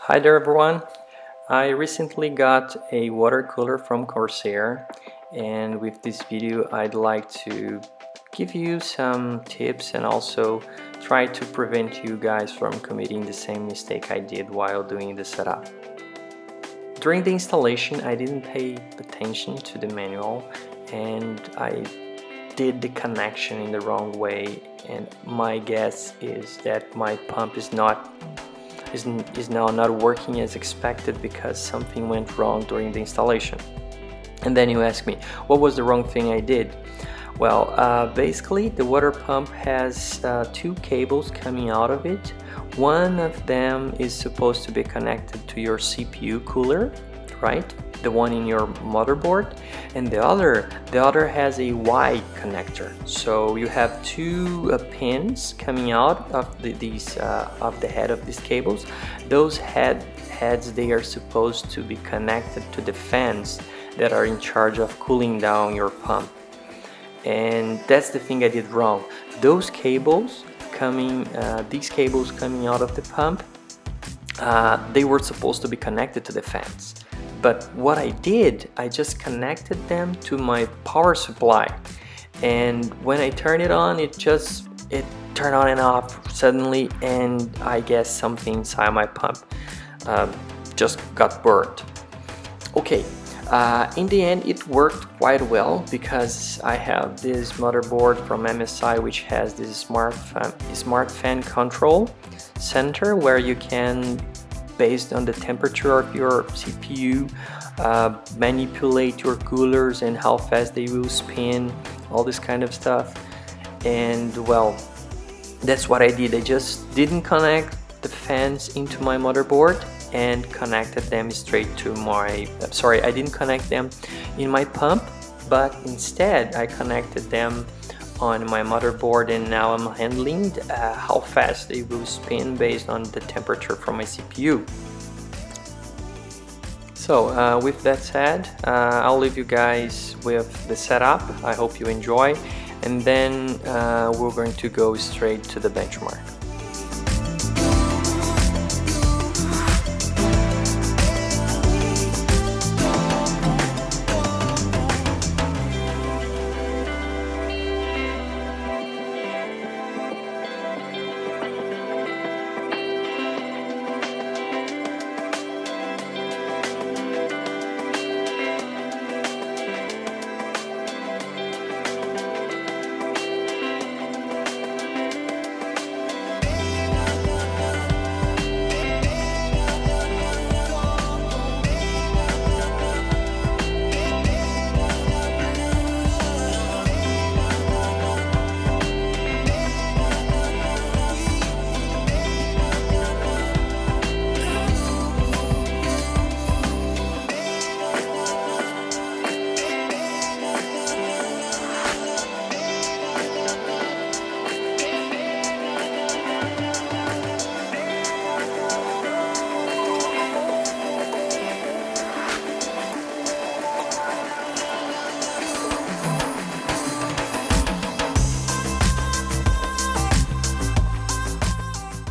Hi there everyone. I recently got a water cooler from Corsair, and with this video I'd like to give you some tips and also try to prevent you guys from committing the same mistake I did while doing the setup. During the installation I didn't pay attention to the manual and I did the connection in the wrong way, and my guess is that my pump is now not working as expected because something went wrong during the installation. And then you ask me, what was the wrong thing I did? Well, basically the water pump has two cables coming out of it. One of them is supposed to be connected to your CPU cooler, right? The one in your motherboard, and the other has a Y connector. So you have two pins coming out of the head of these cables. Those heads, they are supposed to be connected to the fans that are in charge of cooling down your pump. And that's the thing I did wrong. These cables coming out of the pump, they were supposed to be connected to the fans. But what I did, I just connected them to my power supply, and when I turned it on, it turned on and off suddenly, and I guess something inside my pump just got burnt. Okay, in the end it worked quite well because I have this motherboard from MSI which has this smart fan control center where you can, based on the temperature of your CPU, manipulate your coolers and how fast they will spin, all this kind of stuff. And well, that's what I did. I just didn't connect the fans into my motherboard and connected them straight to my, I didn't connect them in my pump, but instead I connected them on my motherboard, and now I'm handling how fast they will spin based on the temperature from my CPU. So with that said, I'll leave you guys with the setup. I hope you enjoy, and then we're going to go straight to the benchmark.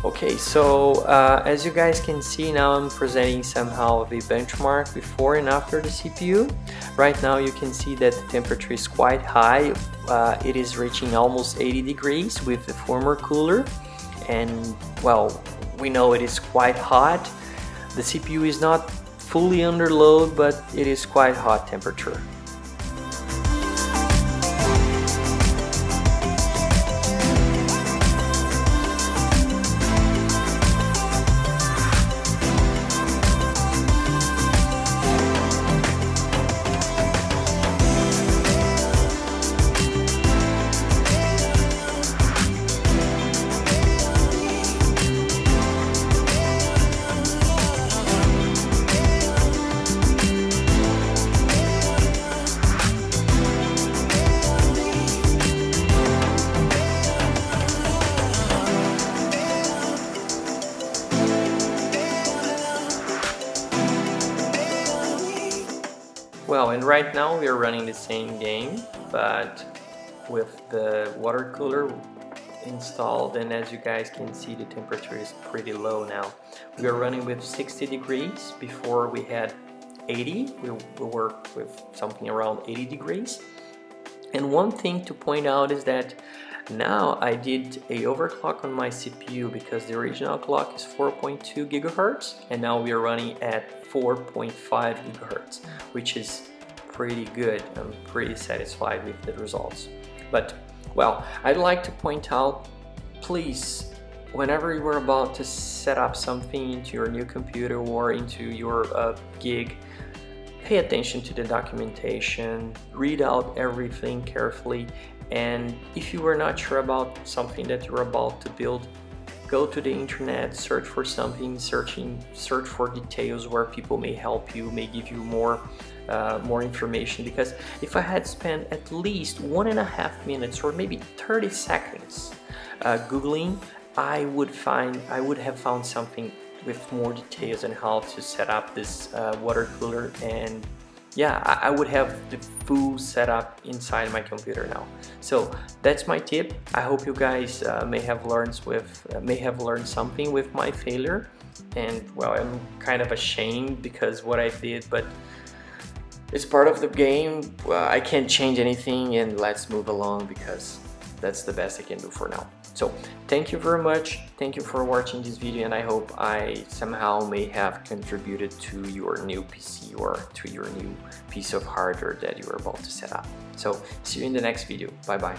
Okay, so as you guys can see, now I'm presenting somehow of a benchmark before and after the CPU. Right now you can see that the temperature is quite high. It is reaching almost 80 degrees with the former cooler, and well, we know it is quite hot. The CPU is not fully under load, but it is quite hot temperature. Well, and right now we are running the same game, but with the water cooler installed, and as you guys can see, the temperature is pretty low now. We are running with 60 degrees. Before we had 80. We work with something around 80 degrees. And one thing to point out is that now I did a overclock on my CPU because the original clock is 4.2 gigahertz and now we are running at 4.5 gigahertz, which is pretty good. I'm pretty satisfied with the results. But well, I'd like to point out, please, whenever you are about to set up something into your new computer or into your gig, pay attention to the documentation, read out everything carefully, and if you are not sure about something that you're about to build, go to the internet, search for something, search for details where people may help you, may give you more information. Because if I had spent at least 1.5 minutes or maybe 30 seconds Googling, I would have found something with more details on how to set up this water cooler, and yeah, I would have the full setup inside my computer now. So that's my tip. I hope you guys may have learned something with my failure. And well, I'm kind of ashamed because what I did, but it's part of the game. Well, I can't change anything, and let's move along because that's the best I can do for now. So thank you very much. Thank you for watching this video, and I hope I somehow may have contributed to your new PC or to your new piece of hardware that you are about to set up. So see you in the next video. Bye bye.